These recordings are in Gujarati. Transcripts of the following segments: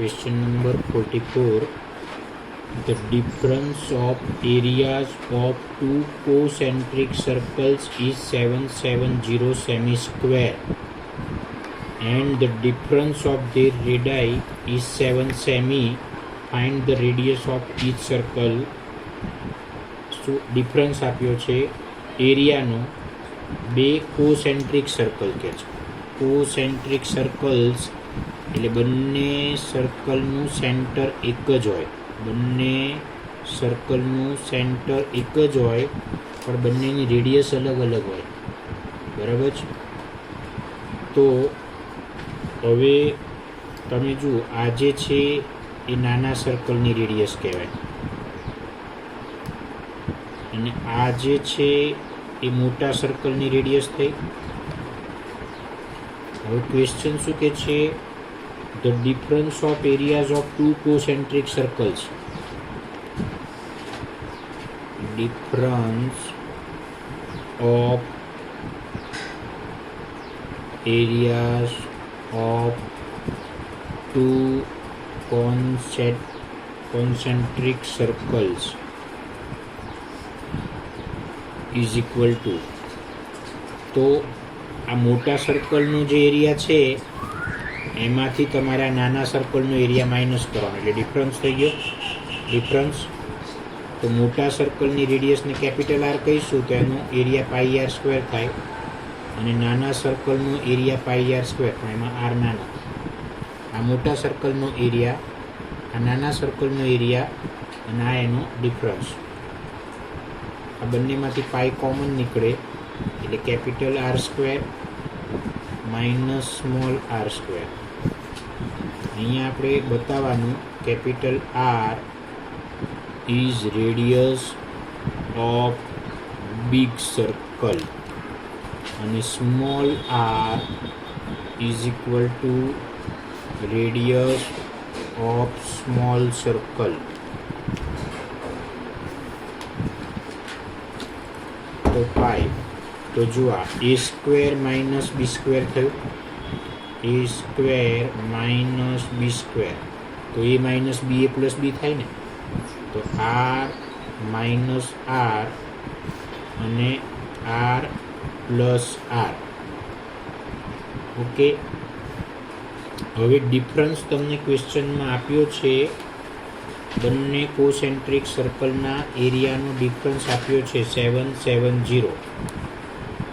Question number 44. The difference of areas of two concentric circles is 770 semi-square and the difference of their radii is 7 semi. Find the radius of each circle. So difference આપ્યો છે એરિયાનો બે કોસેન્ટ્રિક સર્કલ કે છે. કોસેન્ટ્રિક સર્કલ્સ એટલે બંને સર્કલનું સેન્ટર એક જ હોય. બંને સર્કલનું સેન્ટર એક જ હોય પણ બંનેની રેડિયસ અલગ અલગ હોય. બરાબર છે. તો હવે તમે જુઓ, આ જે છે એ નાના સર્કલની રેડિયસ કહેવાય અને આ જે છે એ મોટા સર્કલની રેડિયસ થઈ. હવે ક્વેશ્ચન શું કે છે? The difference of areas of two concentric circles. Difference of areas of two concentric circles is equal to. તો આ મોટા સર્કલનો જે એરિયા છે એમાંથી તમારા નાના સર્કલનો એરિયા માઇનસ કરવાનો એટલે ડિફરન્સ થઈ ગયો. ડિફરન્સ તો મોટા સર્કલની રેડિયસને કેપિટલ આર કહીશું તો એનો એરિયા પાઈ આર સ્ક્વેર થાય અને નાના સર્કલનો એરિયા પાઈ આર સ્ક્વેર પણ એમાં આર નાનો. આ મોટા સર્કલનો એરિયા, આ નાના સર્કલનો એરિયા અને આ એનો ડિફરન્સ. આ બંનેમાંથી પાઈ કોમન નીકળે એટલે capital R square minus small R square. અહીંયા આપણે બતાવવાનું capital R is radius of big circle અને small R is equal to radius of small circle. તો પાઈ તો જુઓ a square minus b square થયું. A square minus b square તો a minus B A plus બી થાય ને. તો આર માઇનસ આર અને આર પ્લસ આર. ઓકે. હવે ડિફરન્સ તમને ક્વેશ્ચનમાં આપ્યો છે. બંને કોસેન્ટ્રિક સર્કલના એરિયાનો ડિફરન્સ આપ્યો છે 770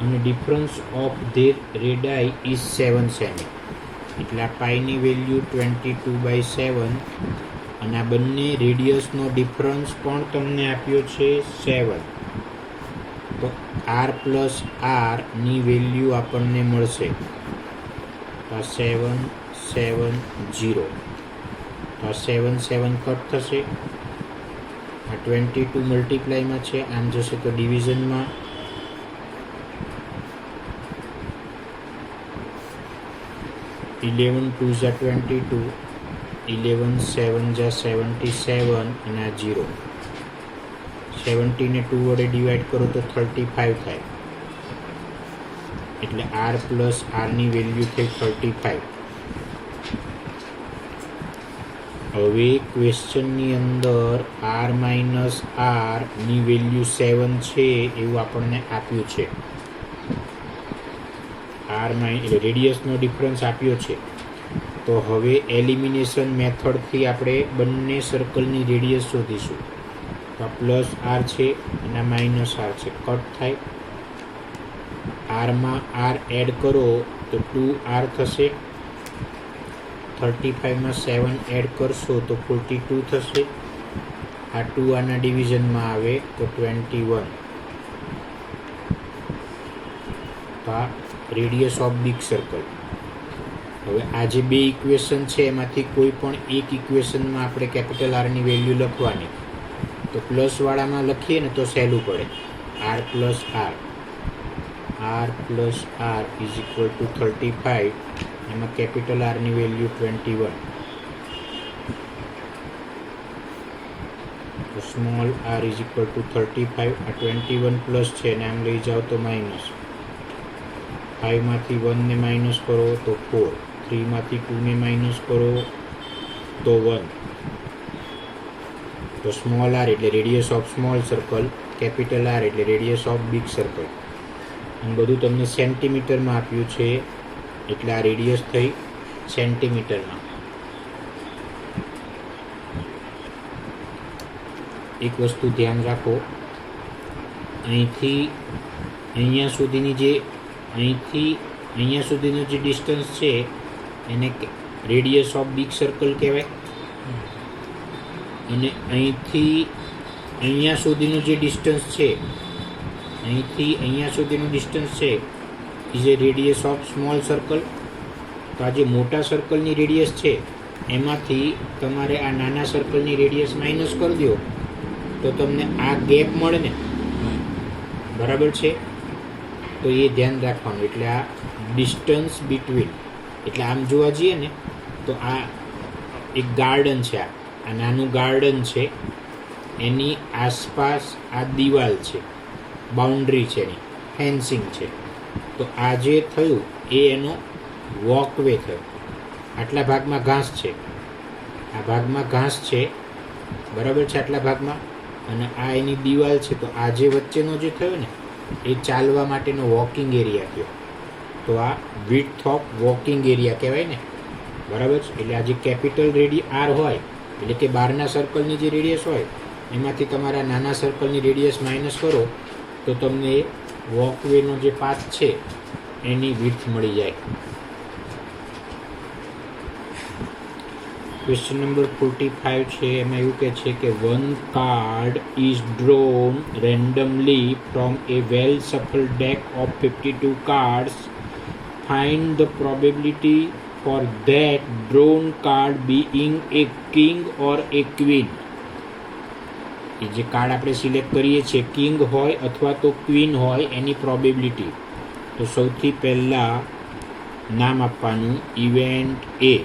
અને difference of their radii is 7 સેમી. એટલે આ પાઈની વેલ્યુ 22/7 અને આ બંને રેડિયસનો ડિફરન્સ પણ તમને આપ્યો છે 7. તો આર પ્લસ આરની વેલ્યુ આપણને મળશે આ 770. તો આ 7 7 કટ થશે. આ 22 મલ્ટીપ્લાયમાં છે, આમ જશે તો ડિવિઝનમાં. ઇલેવન 2 જા 22, 11 7 જા 77 અને આ 0. 70 ને 2 વડે ડિવાઈડ કરો તો 35 થાય. એટલે આર પ્લસ આરની વેલ્યુ થઈ 35. હવે ક્વેશ્ચનની અંદર આર માઇનસ આરની વેલ્યુ 7 છે એવું આપણને આપ્યું છે. એટલે રેડિયસનો ડિફરન્સ આપ્યો છે. તો હવે એલિમિનેશન મેથડથી આપણે બંને સર્કલની રેડિયસ શોધીશું. તો આ પ્લસ આર છે અને માઇનસ આર છે, કટ થાય. આરમાં આર એડ કરો તો 2r થશે. 35માં 7 એડ કરશો તો 42 થશે. આ 2 આના ડિવિઝનમાં આવે તો 21. તો આ રેડિયસ ઓફ બિગ સર્કલ. હવે આ જે બે ઇક્વેશન છે એમાંથી કોઈ પણ એક ઇક્વેશનમાં આપણે કેપિટલ આરની વેલ્યુ લખવાની. તો પ્લસવાળામાં લખીએ ને તો સહેલું પડે. R plus R is equal to 35. એમાં કેપિટલ આરની વેલ્યુ 21. તો small R is equal to 35. આ 21 પ્લસ છે અને આમ લઈ જાઓ તો માઇનસ. 5માંથી 1 ને માઇનસ કરો તો 4. 3માંથી 2 ને માઇનસ કરો તો 1. તો સ્મોલ આર એટલે radius of small circle, capital R એટલે રેડિયસ ઓફ બિગ સર્કલ. અને બધું તમને સેન્ટીમીટરમાં આપ્યું છે એટલે આ રેડિયસ થઈ સેન્ટીમીટરમાં. એક વસ્તુ ધ્યાન રાખો, અહીંથી અહીંયા સુધીનું જે ડિસ્ટન્સ છે એને રેડિયસ ઓફ બિગ સર્કલ કહેવાય, અને અહીંથી અહીંયા સુધીનું જે ડિસ્ટન્સ છે is A radius of small circle. તો આ જે મોટા સર્કલની રેડિયસ છે એમાંથી તમારે આ નાના સર્કલની રેડિયસ માઇનસ કરી દો તો તમને આ ગેપ મળે ને, બરાબર છે? તો એ ધ્યાન રાખવાનું. એટલે આ ડિસ્ટન્સ બિટવીન, એટલે આમ જોવા જઈએ ને તો આ એક ગાર્ડન છે, આ નાનું ગાર્ડન છે, એની આસપાસ આ દિવાલ છે, બાઉન્ડ્રી છે, એની ફેન્સિંગ છે. તો આ જે થયું એ એનો વોકવે થયો. આટલા ભાગમાં ઘાસ છે, આ ભાગમાં ઘાસ છે, બરાબર છે, આટલા ભાગમાં, અને આ એની દિવાલ છે. તો આ જે વચ્ચેનો જે થયો ને એ ચાલવા માટેનો વોકિંગ એરિયા થયો. તો આ વિડ્થ ઓફ વોકિંગ એરિયા કહેવાય ને, બરાબર છે? એટલે આ જે કેપિટલ આર હોય એટલે કે બહારના સર્કલની જે રેડિયસ હોય એમાંથી તમારા નાના સર્કલની રેડિયસ માઇનસ કરો તો તમને વોકવેનો જે પાથ છે એની વિડ્થ મળી જાય. ક્વેશ્ચન નંબર 45 છે, એમાં એવું કહે છે કે one card is drawn randomly from a well shuffled deck of 52 cards. Find the probability for that drawn card being a king or a queen. એ જે કાર્ડ આપણે સિલેક્ટ કરીએ છીએ કિંગ હોય અથવા તો ક્વીન હોય એની પ્રોબેબિલિટી. તો સૌથી પહેલાં નામ આપવાનું event A.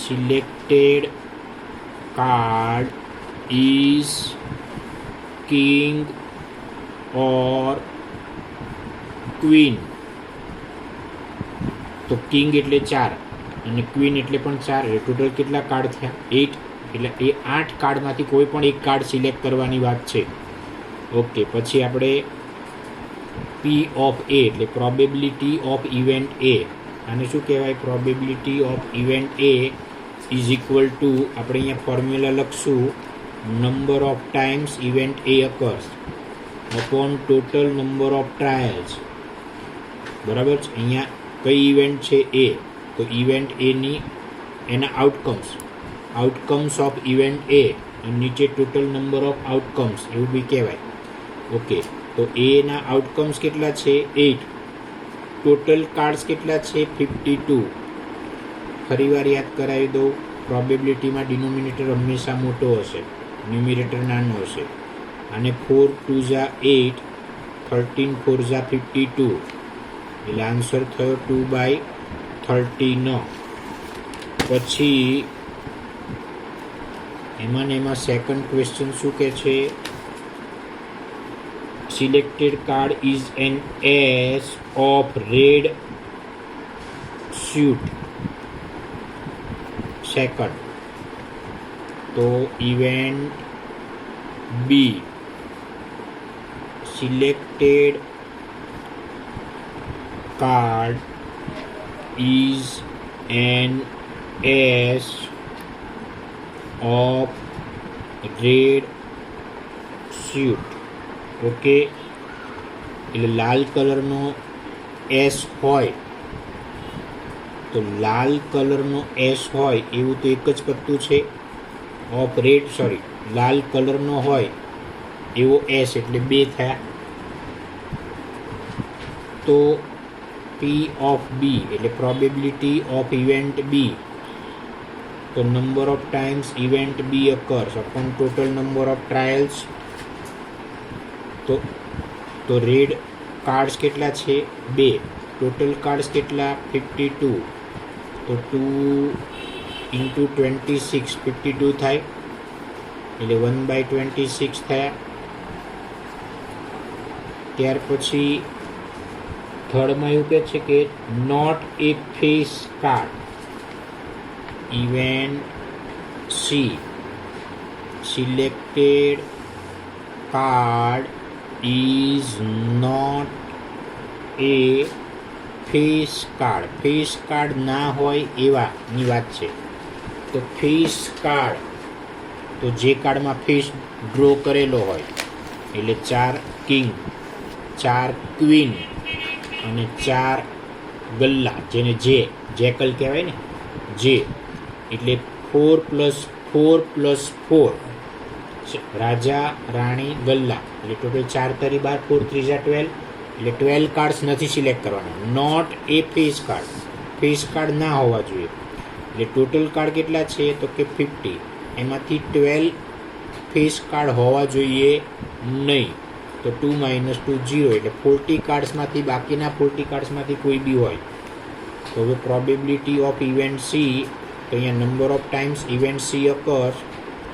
Selected card is king or queen. તો કિંગ એટલે 4 અને ક્વીન એટલે પણ 4, એટલે ટોટલ કેટલા કાર્ડ થયા? 8. એટલે એ 8 કાર્ડમાંથી કોઈ પણ એક કાર્ડ સિલેક્ટ કરવાની વાત છે. ઓકે, પછી આપણે પી ઓફ એ એટલે પ્રોબેબિલિટી ઓફ ઇવેન્ટ એ. આને શું કહેવાય? Probability of event A is equal two, આપણે અહીંયા ફોર્મ્યુલા લખશું, number of times event A occurs upon total number of trials. બરાબર છે? અહીંયા કઈ ઇવેન્ટ છે? એ. તો ઇવેન્ટ એની એના આઉટકમ્સ ઓફ ઇવેન્ટ એ, અને નીચે ટોટલ નંબર ઓફ આઉટકમ્સ એવું બી કહેવાય. ઓકે, તો એના આઉટકમ્સ કેટલા છે? 8. ટોટલ કાર્ડ્સ કેટલા છે? 52. ફરીવાર યાદ કરાવી દઉં, પ્રોબેબિલિટીમાં ડિનોમિનેટર હંમેશા મોટો હશે, ન્યુમિરેટર નાનો હશે. અને 4 2 ઝા 8, 13 4 ઝા 52, એટલે આન્સર થયો 2/13. પછી એમાં સેકન્ડ ક્વેશ્ચન શું કહે છે? Selected card is an ace of red suit. Second, તો event B. Selected card is an ace of red suit. Okay, એટલે લાલ કલરનો એસ હોય તો લાલ કલરનો એસ હોય એવું તો એક જ પત્તું છે. ઓફ રેડ, લાલ કલરનો હોય એવો એસ એટલે 2 થયા. તો પી ઓફ બી એટલે પ્રોબેબિલિટી ઓફ ઇવેન્ટ બી. તો number of times event B occurs upon total number of trials. તો રેડ કાર્ડ્સ કેટલા છે? 2. ટોટલ કાર્ડ્સ કેટલા? 52. તો 2 × 26 52 થાય, એટલે 1/26 થયા. ત્યાર પછી થર્ડમાં એવું કહે છે કે not a face card. event C. Selected card is not a face card. face card ના હોય એવાની વાત છે. તો face card તો જે કાર્ડમાં ફેસ ડ્રો કરેલો હોય, એટલે 4 કિંગ, 4 ક્વીન અને 4 ગલ્લા, જેને જેકલ કહેવાય ને, જે એટલે 4 + 4 + 4 રાજા, રાણી, ગલ્લા, એટલે ટોટલ 4 તારી 12, 4 3 12, એટલે 12 કાર્ડ્સ નથી સિલેક્ટ કરવાના. Not a face card, face card ના હોવા જોઈએ. એટલે ટોટલ કાર્ડ કેટલા છે તો કે 50, એમાંથી 12 ફેસ કાર્ડ હોવા જોઈએ નહીં. તો 2 - 2 0, એટલે 40 કાર્ડ્સમાંથી બાકીના 40 કાર્ડ્સમાંથી કોઈ બી હોય. તો હવે પ્રોબેબિલિટી ઓફ ઇવેન્ટ સી, તો અહીંયા number of times event C occurs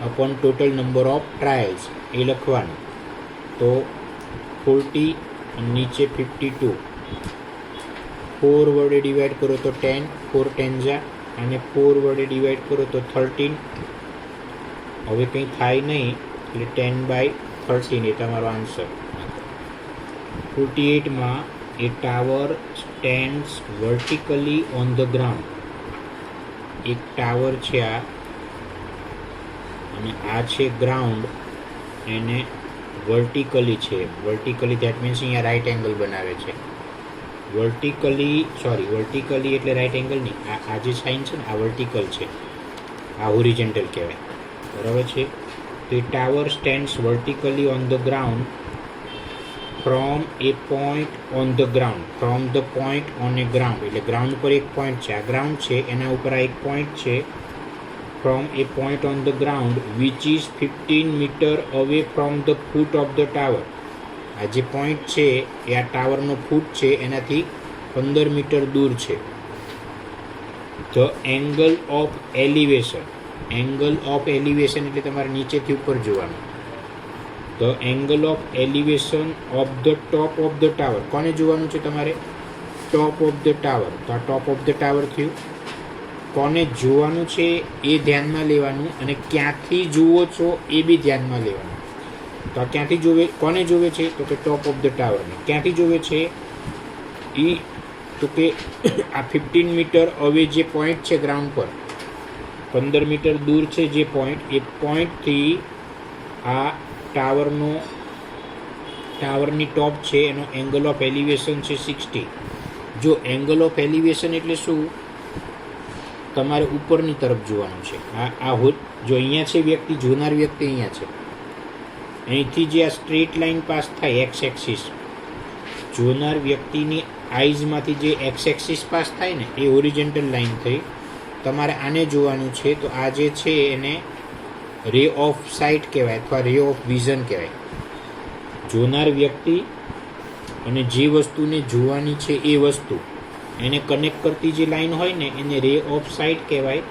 upon total number of trials એ લખવાનું. તો 40 અને નીચે 52, 4 વડે ડિવાઈડ કરો તો 10, 4 10 જા, અને 4 વડે ડિવાઈડ કરો તો 13. હવે કંઈ થાય નહીં, એટલે 10/13 એ તમારો આન્સર. 48માં a tower stands vertically on the ground. એક ટાવર છે આ, અને આ છે ગ્રાઉન્ડ, એને વર્ટિકલી છે. વર્ટિકલી દેટ મીન્સ અહીંયા રાઇટ એંગલ બનાવે છે. વર્ટિકલી એટલે રાઇટ એંગલ નહીં. આ જે સાઇન છે ને, આ વર્ટિકલ છે, આ હોરિઝોન્ટલ કહેવાય. બરાબર છે. તો a tower stands vertically on the ground from a point on the ground. From the point on a ground, એટલે ગ્રાઉન્ડ પર એક પોઈન્ટ છે, આ ગ્રાઉન્ડ છે, એના ઉપર આ એક પોઈન્ટ છે. From a point on the ground which is 15 metre away from the foot of the tower. આ જે પોઈન્ટ છે એ આ ટાવરનો ફૂટ છે, એનાથી 15 મીટર દૂર છે. The angle of elevation. Angle of elevation એટલે તમારે નીચેથી ઉપર જોવાનું. The angle of elevation of the top of the tower. કોને જોવાનું છે તમારે? Top of the tower. તો આ ટોપ ઓફ ધ ટાવર થયું. કોને જોવાનું છે એ ધ્યાનમાં લેવાનું, અને ક્યાંથી જુઓ છો એ બી ધ્યાનમાં લેવાનું. તો આ ક્યાંથી જોવે, કોને જોવે છે તો કે ટોપ ઓફ ધ ટાવરને. ક્યાંથી જોવે છે એ તો કે આ 15 મીટર હવે જે પોઈન્ટ છે ગ્રાઉન્ડ પર, 15 મીટર દૂર છે જે પોઈન્ટ, એ પોઈન્ટથી આ ટાવરની ટોપ છે એનો એંગલ ઓફ એલિવેશન છે 60. જો એંગલ ઓફ એલિવેશન એટલે શું, તમારે ઉપરની તરફ જોવાનું છે. જો અહીંયા છે વ્યક્તિ, જોનાર વ્યક્તિ અહીંયા છે, અહીંથી જે આ સ્ટ્રેટ લાઇન પાસ થાય એક્સ એક્સિસ, જોનાર વ્યક્તિની આઈઝમાંથી જે એક્સ એક્સિસ પાસ થાય ને એ હોરિઝોન્ટલ લાઇન થઈ. તમારે આને જોવાનું છે. તો આ જે છે એને રે ઓફ સાઇટ કહેવાય, અથવા રે ઓફ વિઝન કહેવાય. જોનાર વ્યક્તિ અને જે વસ્તુને જોવાની છે એ વસ્તુ, એને કનેક્ટ કરતી જે લાઈન હોય ને એને રે ઓફ સાઇટ કહેવાય,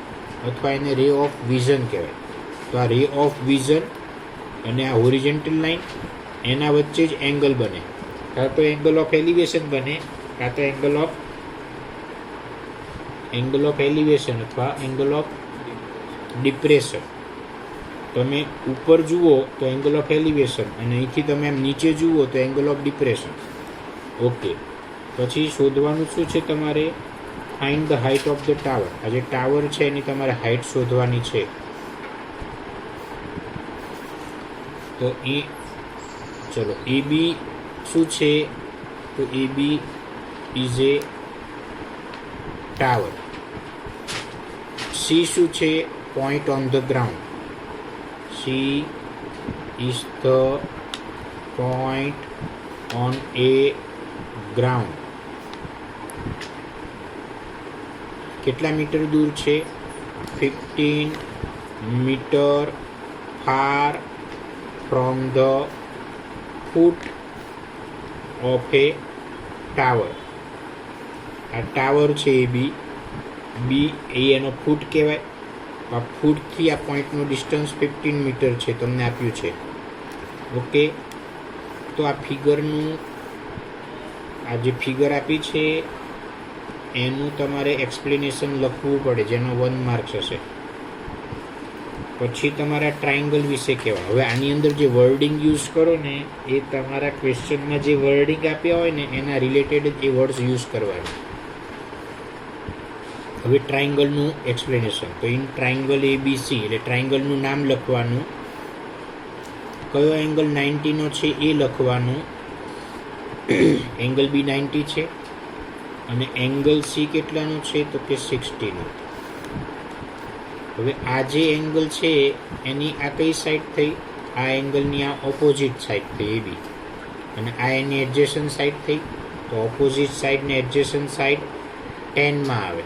અથવા એને રે ઓફ વિઝન કહેવાય. તો આ રે ઓફ વિઝન અને આ હોરિઝોન્ટલ લાઇન, એના વચ્ચે જ એંગલ બને. કાં તો એંગલ ઓફ એલિવેશન બને, કાં તો એંગલ ઓફ એલિવેશન અથવા એંગલ ઓફ ડિપ્રેશન. તમે ઉપર જુઓ તો એંગલ ઓફ એલિવેશન, અને અહીંથી તમે આમ નીચે જુઓ તો એંગલ ઓફ ડિપ્રેશન. ઓકે, પછી શોધવાનું શું છે તમારે? Find the height of the tower. આ જે ટાવર છે એની તમારે હાઇટ શોધવાની છે. તો ચલો એ બી શું છે? તો A B is a tower. C શું છે? Point on the ground. C is the point on a ground. કેટલા મીટર દૂર છે? 15 metre far from the foot of a tower. આ ટાવર છે એ બી એ એનો ફૂટ કહેવાય. આ ફૂટથી આ પોઈન્ટનો ડિસ્ટન્સ 15 મીટર છે, તમને આપ્યું છે. ઓકે, તો આ ફિગરનું, આ જે ફિગર આપી છે એનું તમારે એક્સપ્લેનેશન લખવું પડે, જેનો 1 માર્ક્સ હશે. પછી તમારા ટ્રાયંગલ વિશે કહેવાય. હવે આની અંદર જે વર્ડિંગ યુઝ કરો ને એ તમારા ક્વેશ્ચનમાં જે વર્ડિંગ આપ્યા હોય ને એના રિલેટેડ જ એ વર્ડ્સ યુઝ કરવાના. હવે ટ્રાયંગલનું એક્સપ્લેનેશન. તો ઇન ટ્રાયંગલ ABC એટલે ટ્રાયંગલનું નામ લખવાનું, કયો એંગલ 90નો છે એ લખવાનું. એંગલ B 90 છે અને એંગલ C કેટલાનો છે તો કે 60નો. હવે આ જે એંગલ છે એની આ કઈ સાઈડ થઈ? આ એંગલની આ ઓપોઝિટ સાઈડ થઈ AB, અને આ એની એડજેસન્ટ સાઈડ થઈ. તો ઓપોઝિટ સાઈડ ને એડજેસન્ટ સાઈડ 10માં આવે,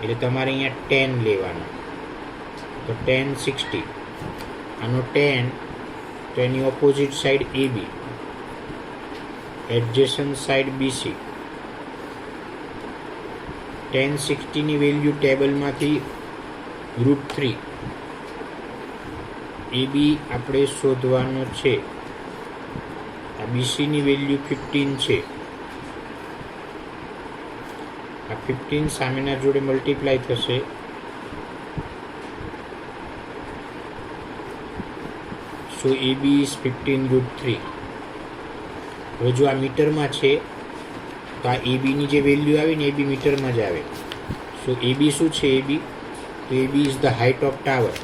એટલે તમારે અહીંયા 10 લેવાનો. તો 10 60, આનો 10 તો એની opposite side AB, adjacent side BC. 10 60ની વેલ્યુ ટેબલમાંથી √3. AB આપણે શોધવાનો છે. આ BCની વેલ્યુ 15 છે. આ 15 સામેના જોડે મલ્ટીપ્લાય થશે. સો AB ઇઝ 15 √3. હવે જો આ મીટરમાં છે તો આ ABની જે વેલ્યુ આવી ને AB મીટરમાં જ આવે. સો AB શું છે? AB તો AB is the height of tower.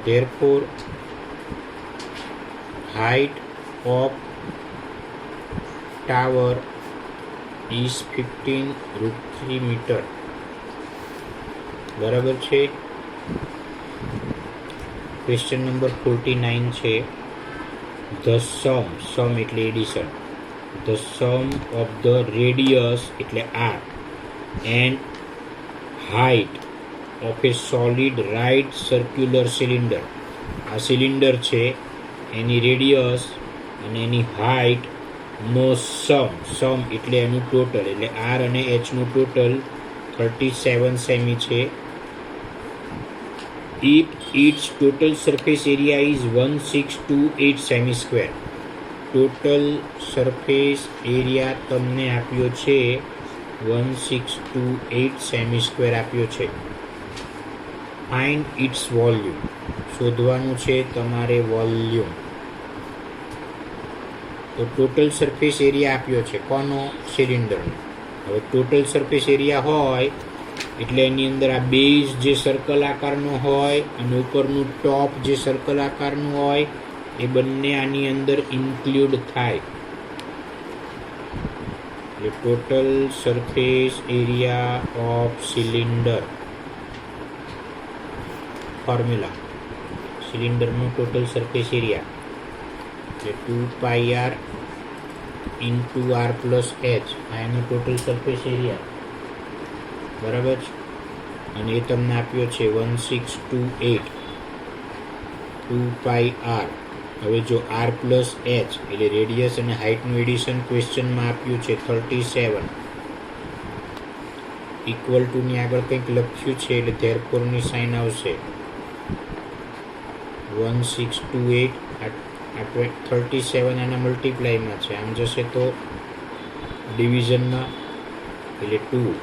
Therefore, height of tower is 15 √3 meter. બરાબર છે. ક્વેશ્ચન નંબર 49 છે. The sum એટલે addition. The sum of the radius એટલે R and height of a solid right circular cylinder. આ સિલિન્ડર છે, એની રેડિયસ અને એની હાઇટ નો સમ એટલે એનું ટોટલ, એટલે આર અને એચનું ટોટલ 37 સેમી છે. If its total surface area is 1628 સેમી સ્ક્વેર. ટોટલ સરફેસ એરિયા તમને આપ્યો છે 1628 સેમી સ્ક્વેર આપ્યો છે. Find its volume. શોધવાનું છે તમારે વોલ્યુમ. તો ટોટલ સરફેસ એરિયા આપ્યો છે કોનો? સિલિન્ડરનો. હવે ટોટલ સરફેસ એરિયા હોય એટલે એની અંદર આ બેઝ જે સર્કલ આકારનો હોય અને ઉપરનું ટોપ જે સર્કલ આકારનું હોય એ બંને આની અંદર ઇન્ક્લુડ થાય. એટલે total surface area of cylinder. Formula સિલિન્ડરનું ટોટલ સરફેસ એરિયા એટલે 2πr into r plus H. આ એનો ટોટલ સરફેસ એરિયા. બરાબર છે. અને એ તમને આપ્યો છે 1628 2πr. હવે જો r પ્લસ એચ એટલે રેડિયસ અને હાઇટનું એડિશન ક્વેશ્ચનમાં આપ્યું છે 37. ઇક્વલ ટુની આગળ કંઈક લખ્યું છે એટલે ધેરફોરની સાઇન આવશે. 1628 37 એના મલ્ટીપ્લાયમાં છે, આમ જશે તો ડિવિઝનમાં એટલે 2.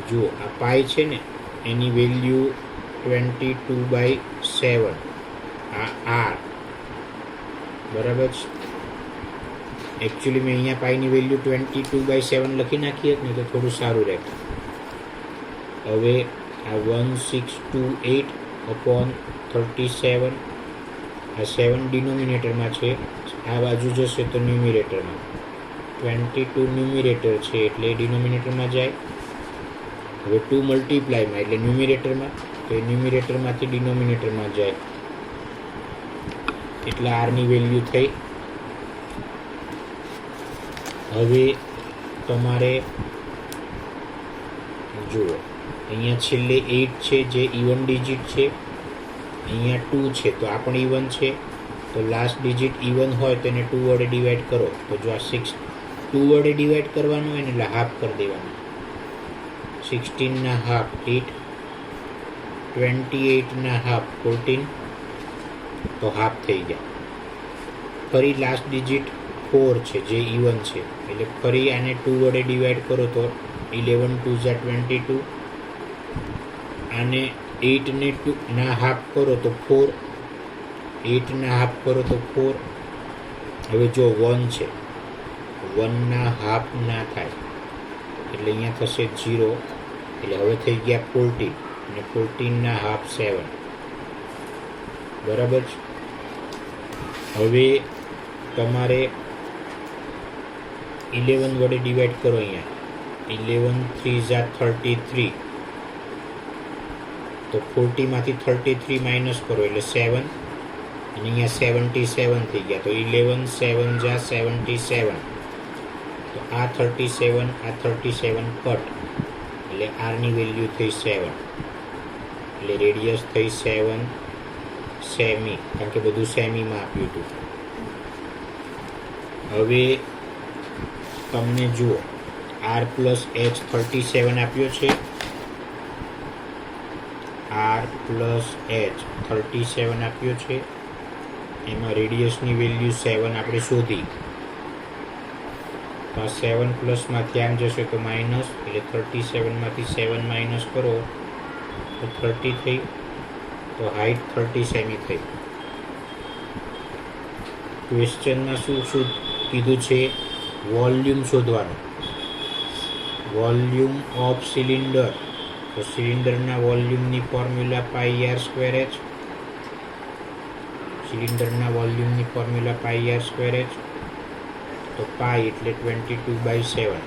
જુઓ આ પાઈ છે ને એની વેલ્યુ 22/7. આ આર બરાબર છે. એકચ્યુઅલી મેં અહીંયા પાઈની વેલ્યુ 22/7 લખી નાખી હતી ને તો થોડું સારું રહેતું. હવે આ 1628/37, આ 7 ડિનોમિનેટરમાં છે, આ બાજુ જશે તો ન્યુમિરેટરમાં. 22 ન્યુમિરેટર છે એટલે ડિનોમિનેટરમાં જાય. હવે 2 મલ્ટીપ્લાયમાં એટલે ન્યુમિરેટરમાં, તો એ ન્યુમિરેટરમાંથી ડિનોમિનેટરમાં જાય એટલે આરની વેલ્યુ થઈ. હવે તમારે જુઓ અહીંયા છેલ્લે 8 છે જે ઇવન ડિજિટ છે, અહીંયા 2 છે તો આ પણ ઇવન છે. તો લાસ્ટ ડિજિટ ઇવન હોય તો એને 2 વડે ડિવાઈડ કરો. તો જો આ 6 2 વડે ડિવાઈડ કરવાનું હોય ને એટલે હાફ કરી દેવાનું. 16 હાફ 8, 28 હાફ 14, તો હાફ થઈ જાય. ફરી લાસ્ટ ડિજિટ 4 છે જે ઇવન છે, એટલે ફરી આને 2 વડે ડિવાઈડ કરો તો 11 2 ઝા 22, આને 8 ને 2 ના હાફ કરો તો 4, 8 ના હાફ કરો તો 4. હવે જો 1 છે, 1 ના હાફ ના થાય એટલે અહીંયા થશે 0, એટલે હવે થઈ ગયા 14, અને 14 ના હાફ 7. બરાબર છે. હવે તમારે 11 વડે ડિવાઈડ કરો. અહીંયા 11 3 ઝા 33, તો 40 માંથી 33 માઇનસ કરો એટલે 7, અને અહીંયા 77 થઈ ગયા. તો 11 7 ઝા 77, તો આ 37 આ 37 કટ, એટલે આરની વેલ્યુ થઈ 7, એટલે રેડિયસ થઈ 7 સેમી, કારણ કે બધું સેમીમાં આપ્યું હતું. હવે તમને જુઓ r પ્લસ h 37 આપ્યો છે, r પ્લસ h 37 આપ્યો છે. એમાં રેડિયસની વેલ્યુ 7 આપણે શોધી, તો આ 7 પ્લસમાંથી આમ જશે તો માઇનસ, એટલે 37માંથી 7 માઇનસ કરો તો 30 થઈ, તો હાઇટ 30 સેમી થઈ. ક્વેશ્ચનમાં શું કીધું છે? વોલ્યુમ શોધવાનું. વોલ્યુમ ઓફ સિલિન્ડર, તો સિલિન્ડરના વોલ્યુમની ફોર્મ્યુલા πr²h, સિલિન્ડરના વોલ્યુમની ફોર્મ્યુલા πr²h. તો પાઈ એટલે 22/7,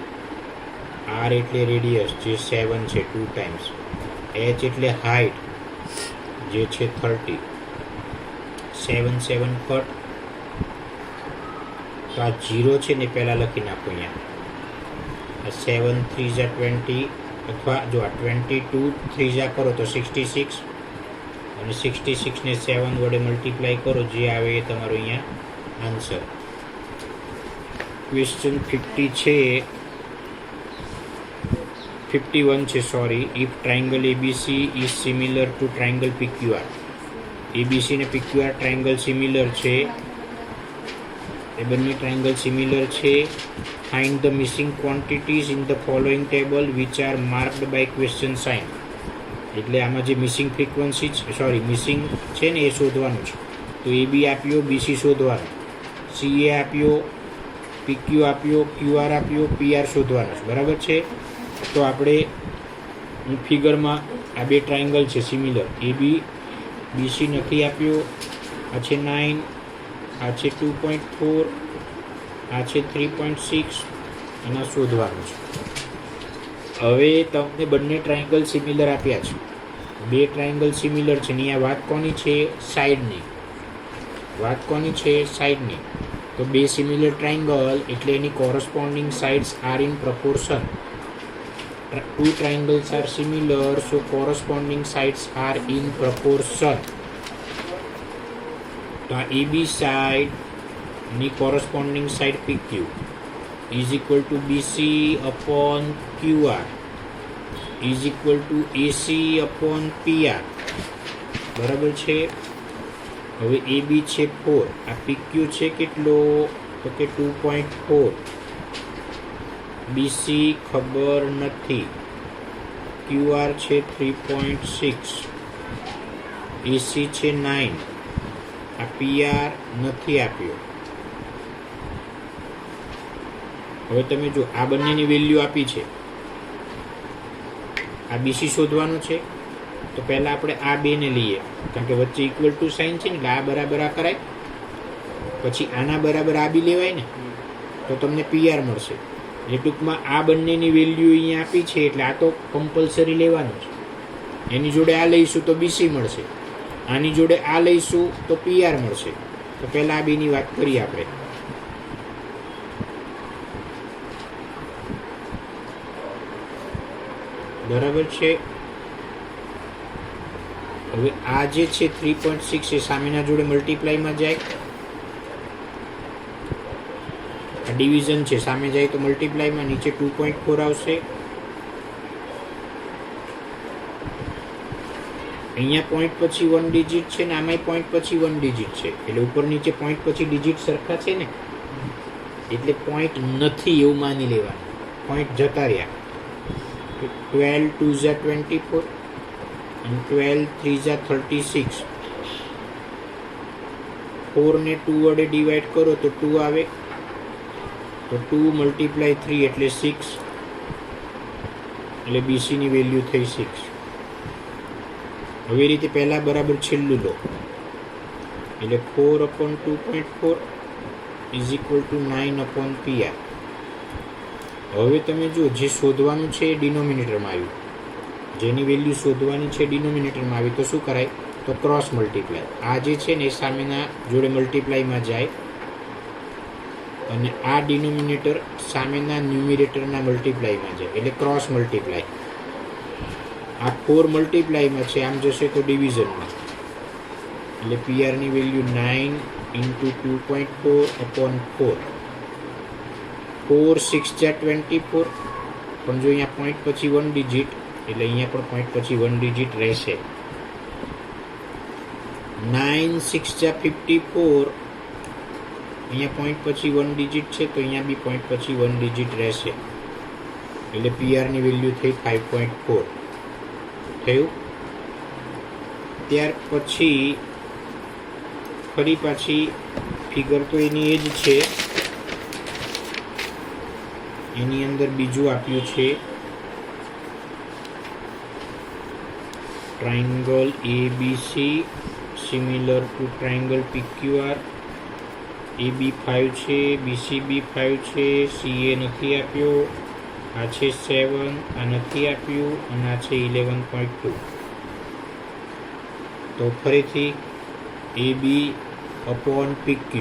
r એટલે રેડિયસ જે 7 છે 2 ટાઈમ્સ, h એટલે હાઇટ જે છે 30, 7 7 કટ, તો આ 0 છે ને પહેલાં લખી નાખો. અહીંયા 7 3 ઝા 20, અથવા જો આ 22 3 ઝા કરો તો 66, અને 66 ને 7 વડે મલ્ટીપ્લાય કરો, જે આવે એ તમારો અહીંયા આન્સર. ક્વેશ્ચન 51 છે, sorry. If triangle ABC is similar to triangle PQR, ABC ને પીક્યુઆર ટ્રાયંગલ સિમિલર છે, એ બંને ટ્રાયંગલ સિમિલર છે. Find the missing quantities in the following table which are marked by question sign. એટલે આમાં જે મિસિંગ ફ્રીક્વન્સી મિસિંગ છે ને એ શોધવાનું છે. તો એ બી આપ્યો, બીસી શોધવાનું, સીએ આપ્યો, પીક્યુ આપ્યો, ક્યુઆર આપ્યો, પીઆર શોધવાનો છે. બરાબર છે. તો આપણે ફિગરમાં આ બે ટ્રાયંગલ છે સિમિલર, એ બી બીસી નથી આપ્યો, આ છે 9, આ છે 2.4, આ છે 3.6, અને શોધવાનું છે. હવે તમને બંને ટ્રાયંગલ સિમિલર આપ્યા છે, બે ટ્રાયંગલ સિમિલર છે. અહીંયા વાત કોની છે? સાઈડની. વાત કોની છે? સાઈડની. તો બે સિમિલર ટ્રાયંગલ એટલે એની corresponding sides are in proportion. Two triangles are similar, so corresponding sides are in proportion. તો આ AB side ની corresponding side PQ is equal to BC upon QR is equal to AC upon PR. બરાબર છે. હવે AB છે 4, આ PQ છે કેટલો? તો કે 2.4. BC ખબર નથી, QR છે 3.6, AC છે 9, આ PR નથી આપ્યો. હવે તમે જો આ બંનેની વેલ્યુ આપી છે, આ BC શોધવાનું છે, તો પહેલાં આપણે આ બેને લઈએ, કારણ કે વચ્ચે ઇક્વલ ટુ સાઇન છે ને, એટલે આ બરાબર આ કરાય, પછી આના બરાબર આ બી લેવાય ને, તો તમને PR મળશે. એટલે ટૂંકમાં આ બંનેની વેલ્યુ અહીંયા આપી છે, એટલે આ તો કમ્પલસરી લેવાનું છે. એની જોડે આ લઈશું તો BC મળશે, આની જોડે આ લઈશું તો PR મળશે. તો પહેલાં આ બેની વાત કરીએ આપણે. બરાબર છે. હવે આ જે છે 3.6 એ સામેના જોડે મલ્ટીપ્લાયમાં જાય, આ ડિવિઝન છે, સામે જાય તો મલ્ટીપ્લાયમાં, નીચે 2.4 આવશે. અહીંયા પોઈન્ટ પછી 1 ડિજિટ છે ને આમાંય પોઈન્ટ પછી 1 ડિજિટ છે, એટલે ઉપર નીચે પોઈન્ટ પછી ડિજિટ સરખા છે ને, એટલે પોઈન્ટ નથી એવું માની લેવાનું, પોઈન્ટ જતા રહ્યા. 12 2 ઝા 24 અને 12 3 ઝા 36. 4 ને 2 વડે ડિવાઈડ કરો તો 2 આવે, તો 2 મલ્ટીપ્લાય 3 એટલે 6, એટલે બીસીની વેલ્યુ થઈ 6. હવે એ રીતે પહેલાં બરાબર છેલ્લું લો, એટલે 4/2.4 ઇઝ ઇક્વલ ટુ 9/PR. હવે તમે જુઓ, જે શોધવાનું છે એ ડિનોમિનેટરમાં આવ્યું, જેની વેલ્યુ શોધવાની છે ડિનોમિનેટરમાં આવી, તો શું કરાય? તો ક્રોસ મલ્ટીપ્લાય. આ જે છે ને એ સામેના જોડે મલ્ટીપ્લાયમાં જાય, અને આ ડિનોમિનેટર સામેના ન્યુમિરેટરના મલ્ટીપ્લાયમાં જાય, એટલે ક્રોસ મલ્ટીપ્લાય. આ 4 મલ્ટીપ્લાયમાં છે, આમ જશે તો ડિવિઝનમાં, એટલે પીઆરની વેલ્યુ 9 ઇન્ટુ 2.4/4. 4 6 જા 24, પણ જો અહીંયા પોઈન્ટ પછી 1 ડિજિટ, એટલે અહીંયા પણ પોઈન્ટ પછી 1 ડિજિટ રહેશે. 9 6 જા 54, અહીંયા પોઈન્ટ પછી 1 ડિજિટ છે, તો અહીંયા બી પોઈન્ટ પછી 1 ડિજિટ રહેશે, એટલે પીઆરની વેલ્યુ થઈ 5.4 થયું. ત્યાર પછી ફરી પાછી ફિગર તો એની એ જ છે, એની અંદર બીજું આપ્યું છે triangle ABC similar to triangle PQR. AB 5 છે, BCB 5 છે, CA નથી આપ્યો, આ છે 7, આ નથી આપ્યું, અને આ છે 11.2. તો ફરીથી AB/PQ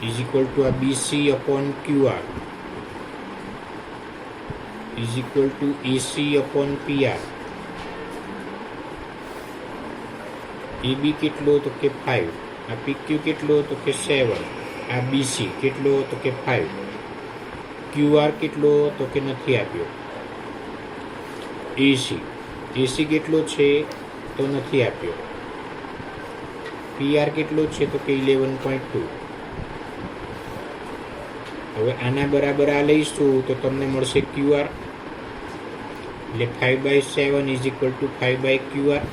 is equal to a BC/QR is equal to AC/PR. AB કેટલો? તો કે 5. આ PQ કેટલો? તો કે 7. આ BC કેટલો? તો કે 5. QR કેટલો? તો કે નથી આપ્યો. AC કેટલો છે? તો નથી આપ્યો. PR કેટલો છે? તો કે 11.2. હવે આના બરાબર આ લઈશું તો તમને મળશે QR, એટલે 5/7 ઇઝ ઇક્વલ ટુ 5/QR.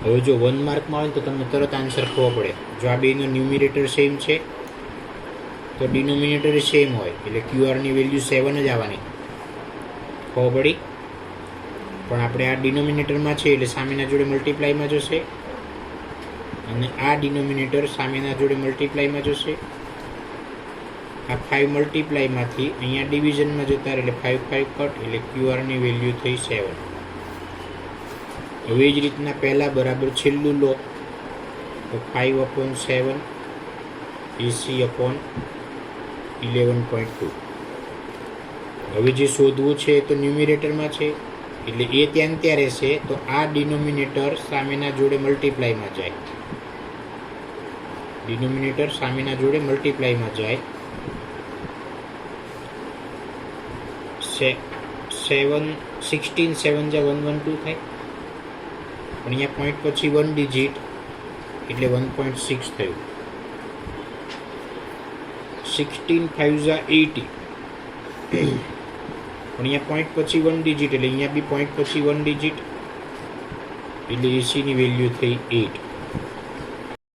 હવે જો 1 માર્કમાં આવે તો તમને તરત આન્સર ખબર પડે. જો આ બેનો ન્યુમિરેટર સેમ છે તો ડિનોમિનેટર સેમ હોય, એટલે QRની વેલ્યુ 7 જ આવવાની. ખબર પડી? પણ આપણે આ ડિનોમિનેટરમાં છે એટલે સામેના જોડે મલ્ટીપ્લાયમાં જશે, અને આ ડિનોમિનેટર સામેના જોડે મલ્ટીપ્લાયમાં જશે. આ 5 મલ્ટીપ્લાયમાંથી અહીંયા ડિવિઝનમાં જતા રહે, એટલે 5 5 કટ, એટલે QRની વેલ્યુ થઈ 7. હવે જ રીતના પહેલાં બરાબર છેલ્લું લો, તો 5/7 AC/11.2. હવે જે શોધવું છે તો ન્યુમિરેટરમાં છે, એટલે એ ત્યાં ત્યાં રહેશે, તો આ ડિનોમિનેટર સામેના જોડે મલ્ટીપ્લાયમાં જાય, ડિનોમિનેટર સામેના જોડે મલ્ટીપ્લાયમાં જાય. 16 7 જા 112 થાય, પણ અહીંયા પોઈન્ટ પછી 1 ડિજિટ, એટલે 1.6 થયું. 16 5 જા 80, પણ અહીંયા પોઈન્ટ પછી 1 ડિજિટ, એટલે અહીંયા બી પોઈન્ટ પછી 1 ડિજિટ, એટલે એસીની વેલ્યુ થઈ 8.